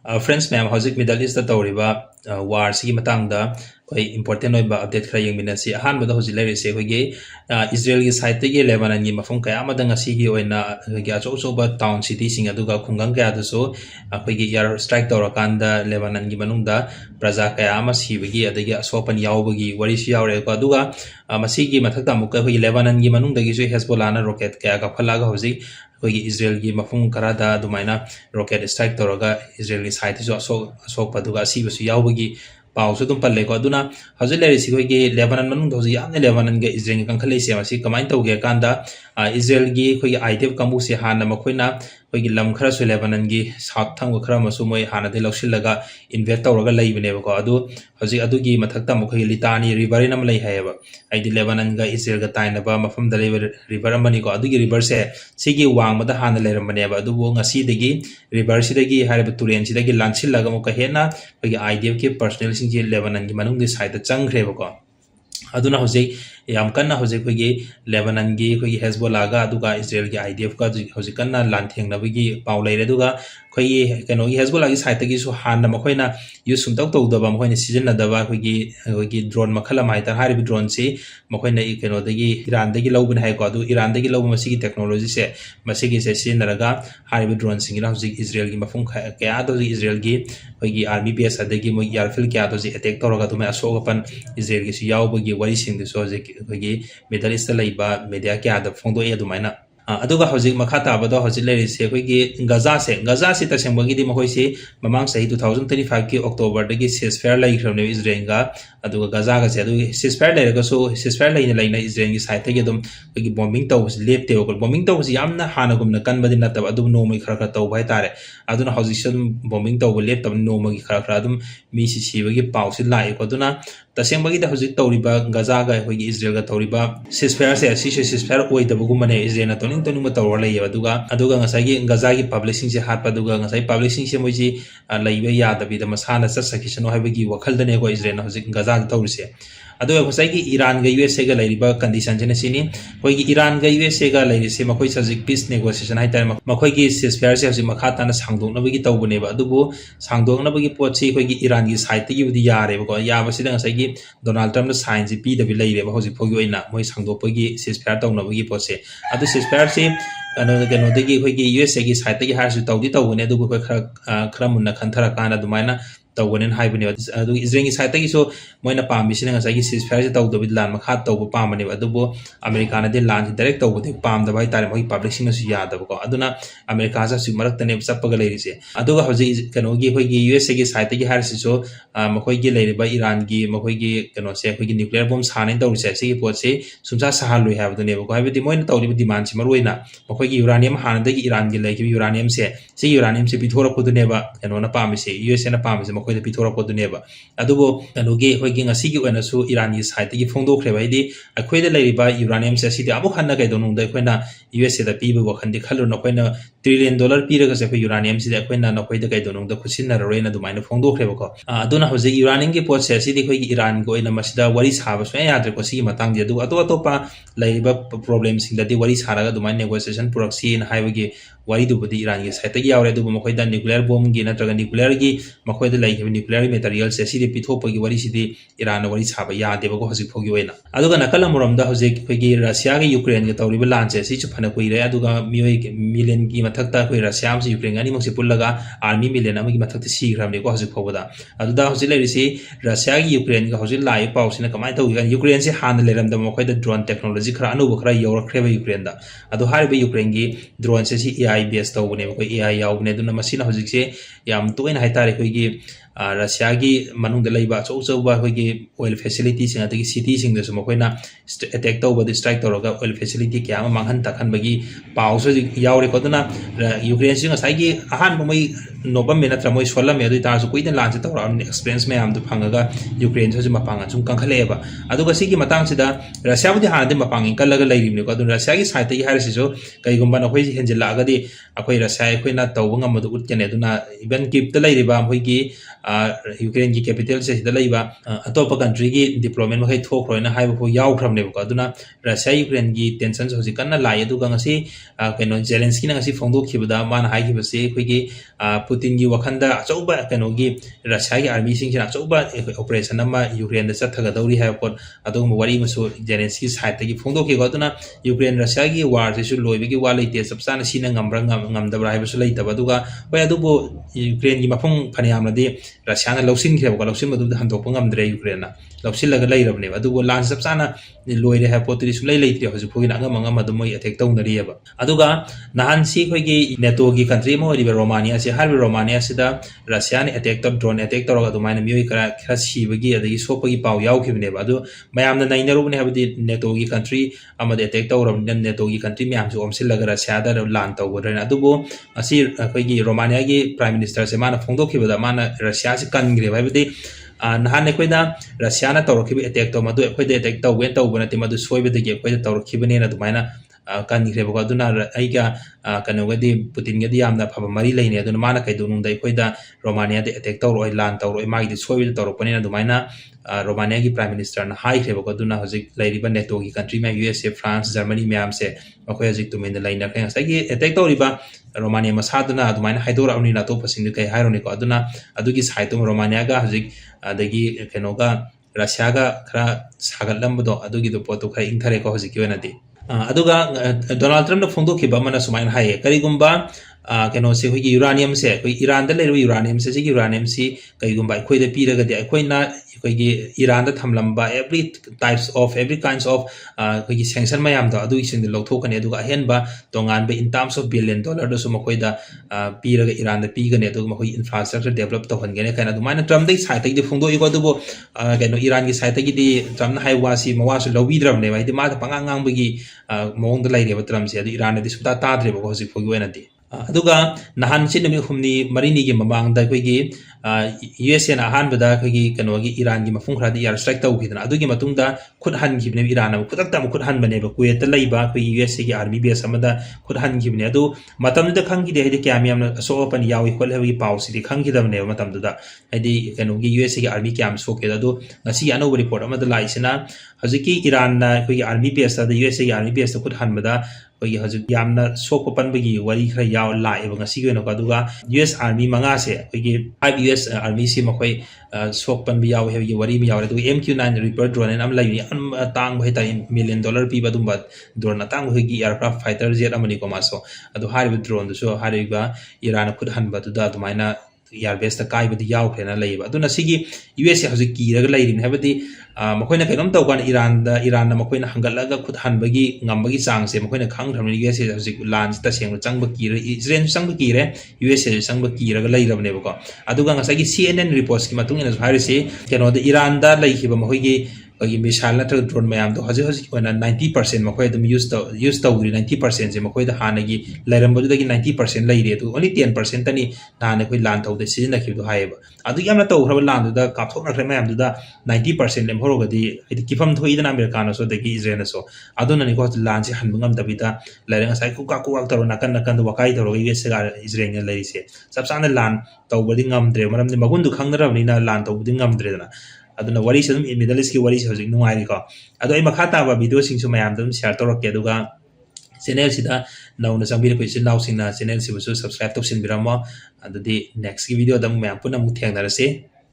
Friends ma'am hojik Middle East tawriba war sigi matangda koi important oiba update khara yengminasi ahanbada hojik lerise hoige Israel gi side tege Lebanon gi mafum kaya amada ngasigi oina gi acho ba town city sing aduga khungang kaya duso akoigi air strike tawrakanda Lebanon gi manungda praja kaya ama sibagi adagi asopan yawbagi wari si yawre ko aduga masigi mathakta muka hoige Lebanon gi manungda gi so Hezbollah na rocket kaya ka phalaga hojik Israel gi mafung karada dumaina rocket strike tawraga Israel side so asok paduga si basu yawbagi pau so dum palle ko aduna hajul le si gi Lebanon manung do yamne Lebanon ga Israel kan khale se masi kamain tawge kanda Israel gi khoi idf kamu se hana makoina khoi lam khara su Lebanon gi south thang khara masu moi hana de loksil invest tawraga leibne ko adu haji adu gi mathakta mukhoi litani river nam lei hayaba aidi Lebanon ga Israel ga taina ba mafam da river amani ko adu gi river se sigi wang mada hana leram bane ba adu bo ngasi degi river sidagi harib turen sidagi lansil laga muka hena khoi idf ki personnel sing ji Lebanon gi manung gi side chang khre ba ko aduna hojik yam kanna hojik khoi Lebanon gi khoi Hezbollah ga aduga Israel gi idf ka hojik kanna lantheng na gi paw leire duga khoi keno gi Hezbollah gi side gi su han na makoina use sum taw da ba makoina season na da ba khoi drone makhala mai ta harib drone si makoina keno dagi Iran dagi lobun hai ko adu Iran dagi lobu masigi technology se masigi se sin naraga harib drone sing na hojik Israel gi mafum kaya do Israel gi khoi army base adagi mo airfield kya do attack toroga to me asoga pan Israel gi su yaw bagi wari sing de so hojik Middle East laiba media kya da phongdo e dumaina aduga hojik makha tabado hojik leiri se khoi Gaza se tasembagi di mahoi se mamang sahi 2025 ki October dagi ceasefire lai khramne Israel ga aduga Gaza ga se adu ceasefire lai ga so ceasefire lai na Israel gi side ge dum khoi bombing taw lep te ko bombing taw yamna hana gumna kan badin na tab adu no mai khara taw bai tare aduna hojik sun bombing taw lep tab no mai khara dum mi si sibagi paw si lai ko aduna tasembagi da hojik tawriba Gaza ga khoi Israel ga tawriba ceasefire se asi ceasefire oi da bugumane Israel na tonu matawar lai aduga ngasagi Gaza gi publishing se hat paduga ngasai publishing se moji laiba ya da bi da masana sa sakishano habagi wakhal da ne ko Israel na hojik Gaza gi tawrise aduga khosai gi Iran ga USA ga lairiba condition jene sini khoi gi Iran ga USA ga lairi se makhoi sajik peace negotiation hai tar makhoi gi ceasefire se hojik makha ta na sangdok na bagi tawbune ba adubu sangdok na bagi pot si khoi gi Iran gi side gi budi yare ba ko ya ba sida ngasai gi Donald Trump na sign ji pi da bi laire ba hojik phogi oina moi sangdok pagi ceasefire taw na bagi pot se adu ceasefire se kano dagi khoi USA gi side gi har su tawdi tawune adu ko khara munna khanthara kana dumaina tawnen haibane adu Israel gi side gi so moina pambi sina ngasai gi ceasefire se taw dobi lan makha taw ba pamane adu bo America na de lan direct taw de pam da bai tare moi publishing su ya da ko aduna America sa su marak tane sappaga leiri se adu ga hoji kano gi khoi gi USA gi side gi har si so makhoi gi leiri ba Iran gi makhoi gi kano se khoi gi nuclear bomb sanin taw se si pot se sumsa sahalui ha du ne ko habi di moina taw di demand si maruina makhoi gi uranium han da gi Iran gi lai gi uranium se si uranium se bithora ko du ne ba kano na pam se USA na pam se makhoi da bithora ko du ne ba adugo kano gi khoi gi ngasi gi ona su Iran gi side gi phongdo khre bai di akhoi da lai ba uranium se si di amu khanna kai donung da khoina USA da pi ba khan di khalu na khoina $1 trillion pi ra ga se uranium si da khoina na khoi da kai donung da khusin na roi na du maina phongdo khre ba ko aduna hoje uranium gi pot se si di khoi gi Iran go ina masida wari sa ba so ya dre ko si matang di adu ato pa lai ba problem sing da di wari sa ra ga du maina negotiation proxy na hai gi wari du budi Iran gi side gi yaure du makhoi da nuclear bomb gi na traga nuclear gi makhoi da lai nuclear material se si di pitho pa gi wari si di Iran na wari sa ba ya de ba ko hoji phogi oina aduga nakala moram da hoji khoi gi Russia gi Ukraine gi tawri ba lan se si chu phana koi re aduga mioi million gi mathak ta khoi Russia am si Ukraine ani mok si pullaga army million am gi mathak ta si gram ne ko hoji phoba da aduda hoji lai si Russia gi Ukraine ga hoji lai pau sina kamai taw gi Ukraine si han leram da makhoi da drone technology khara anu ba khara yor khre ba Ukraine da adu har ba Ukraine gi drone se si AI based taw ne ko AI yaw ne duna masina hoji se yam toina hai tare khoi gi Russia gi manung da laiba chau ba khoi gi oil facility sing ati city sing da so makoina attack taw ba strike taw ga oil facility kya ma manghan ta khan bagi pau so yaure ko duna Ukraine sing asai gi ahan bo mai nobam me na tra moi solam me adu ta so koina lan se taw ra experience me am du phangaga Ukraine so ma panga chung kan khale ba adu ga si gi matang se da Russia bu di han de ma pangin kal ga lairi ne ko adu Russia gi side gi har si so kai gumba na khoi henjil la ga di akoi Russia khoi na taw ngam du ut kene duna even kip ta lairi ba khoi gi Ukraine ki capital se da laiba atopa country gi deployment ma khai thok roina hai bo yaw khram ne ko aduna Russia Ukraine gi tension so jikan na lai adu ga ngasi kaino Zelensky na ngasi phone फोंदोखिबदा माना हाइखिबसे अखोइगी पुतिनगी वखंदा अचौबा कनोगी रशियागी army सिंगसिना अचौबा operation अमा Ukraine दा चथगदौरी हाइबा pot अदुगुम वारी मसु Zelensky साइडगी फोंदोखिगो अदुना Ukraine रशियागी वार सिसु लोइबगी वा लेते सबसाना सिना ngambra ngamdabra haibsu leitaba aduga hoi adubu Ukraine की मफम फनियामदी Russia लौसिनखेबको लौसिनबदु हंदोकप ngamdre Ukraine लौसिनलगा लेरबने अदुबो लान सबसाना लोइरे है पोतरी सुलै लेइत्रे हजु फुगिन अंगम अंगम अदु मोइ अटैक तौनरियबा अदुगा नहान सी खोइगी नेटो की कंट्री मो रिबा रोमानिया से हार रोमानिया सिदा रशिया ने अटैक तौ ड्रोन अटैक तौरगा अदुमाइना मियोइ करा खरा सिबगी अदगी सोपगी पाउ याउखिबनेबा अदु मयामना नाइनरुबने हबदी नेटो की कंट्री अमदे अटैक तौरबने नेटो की कंट्री म्यामसु ओमसिलगा रशिया दा लान तौगदरना अदुबो असि खोइगी रोमानिया की प्राइम मिनिस्टर से माना फोंदोखिबदा माना रशिया से कनग्रे हबदी नहान अखोइदा रशिया तौरखिब अटैक तौ मदु अखोइदा अटैक तौगे तौबनति मदु सोइबदगी अखोइदा तौरखिबनेना दुमाइना कनग्रेबको अदुना आइगा कनोगदी पुतिनगदी यामना फब मरी लेने अदुना माना कैदुनुंदा अखोइदा रोमानिया दे अटैक तौरोय लान तौरोय मागिदि सोइबदि तौरपनेना दुमाइना रोमानिया की प्राइम मिनिस्टर ना हाइखरेबको अदुना हजिक लैरिबा नेटो की कंट्री में यूएसए फ्रांस जर्मनी मैम से मखोय हजिक तुमिन लाइना खै सगी अटैक तौरिबा रोमानिया मसादुना अदुमाइना हाइदोराउनी नातो पसिंग कै हाइरोनिको अदुना अदुगी साइतुम रोमानिया गा हजिक अदगी केनोगा रशिया गा खरा सागललंबदो अदुगी दो पोतो खै इंथरेको हजिक योनदी अदुगा डोनाल्ड ट्रम्प फोंदोखिबा मना सुमाइन हाय करिगुम्बा कनो से हुई यूरानियम से कोई ईरान दे लेरु यूरानियम से यूरानियम से कईगुम्बा अखोइदा पीरगदि अखोइना अखोइगी ईरान दा थमलंबा every types of every kinds of अखोइगी सैंक्शन मयाम दा अदु इसिंग लौथोकने अदुगा अहेनबा तोंगान बे in terms of billion dollar दसु मखोइदा पीरग ईरान दा पीगने अदु मखोइ इंफ्रास्ट्रक्चर डेवलप तोहनगने काइना दुमाइना ट्रम्प दे साइड तगी फोंदो इगो अदुबो कनो ईरान की साइड तगी दी ट्रम्प हाइ वासी मवासु लौबीद्रबने वाइदि मा पंगांगांबगी मोंग द लाइरेबा ट्रम्प से अदु ईरान दि सुता ताद्रेबो हजि फोगि वेनदि अदुगा नहान से नमी हुमनी मरीनी की ममांग दा कोइगी यूएसए ना हान बदा कोइगी कनोगी ईरान की मफुं खरादी यार स्ट्राइक तौखिदना अदुगी मतुंगदा खुद हन खिबने ईरान अब खुदक तम खुद हन बने कुवेत ता लैबा कोइ यूएसए की आर्मी बेस अमदा खुद हन खिबने अदु मतमदा खंगी दे हेदि क्याम याम सोपन यावी खोलहबी पाउस दि खंगिदबने मतमदा हेदि कनोगी यूएसए की आर्मी क्याम सोके अदु ngasi अनौब रिपोर्ट अमदा लाइसिना हजिकी ईरान ना कोइ आर्मी बेस दा यूएसए की आर्मी बेस खुद हन बदा कोई हजिक यामना सोप पनबगी वरी खरा याव लाएब ngasi गनो कादुगा यूएस आर्मी मंगा से कोई 5 यूएस आर्मी से मखोइ सोप पन याव हेबगी वरी mi याव दु MQ9 रिपर ड्रोन अम लाइनि अन तांग भै ताइ मिलियन डॉलर पीबा दुंबा ड्रोन तांग होगी एयरक्राफ्ट फाइटर जेट अमनि को मासो अदु हारिबा ड्रोन दुसो हारिबा ईरान खुद हनबा दुदा दुमाइना यारबेस ता काइबदी याव फेना लैबा अदुना सिगी यूएस हजिक कीरग लैरिन हेबदी मखोइना कैनोम तौगान ईरान ना मखोइना हंगलगा खुद हनबगी ngambagi चांग से मखोइना खांगथ्रमनि यूएस हजिक लान ता सेंग चंग कीरे इजराइल चंग कीरे यूएस चंग कीरग लैरबनेबको अदुगा ngasagi CNN reports की मतुंग इन हारिसे कैनो द ईरान दा लैखिबा मखोइगी कोई मिसाइल नत्र ड्रोन मैम तो हजे हजे 90% मखोइ दम यूज तौरी 90% से मखोइ द हानगी लैरमबदुदगी 90% लैरे तो ओनली 10% तनी नाने कोइ लान तौदे सिजनखिबदु हायबा अदु यामना तौखरब लान दुदा कापथोकनख्रे मैम दुदा 90% लेम होरोगदी इदि किफम थोइदना अमेरिकानो सो दगी इजराइल सो अदुना नि को लान से हनबंगम दबिदा लैरे ngasai ku ak taro nakan nakan du wakai taro US गा इजराइल ने लैसे सबसाने लान तौबदि ngamdre मरमदि मगुंदु खंगनरबनि ना लान तौबदि ngamdre दना अदुना वरी से मिडल ईस्ट की वरी से हजिक नुंगाइरि को अदो मखा ताबा वीडियो सिंसु मयाम दम शेयर तौरके अदुगा चैनल सिदा नौना संबिर कोइ सिनाउ सिंना चैनल सिबसु सब्सक्राइब तौसिन बिरामो अदुदि नेक्स्ट की वीडियो दम मयाम पुनम थेंगनरसे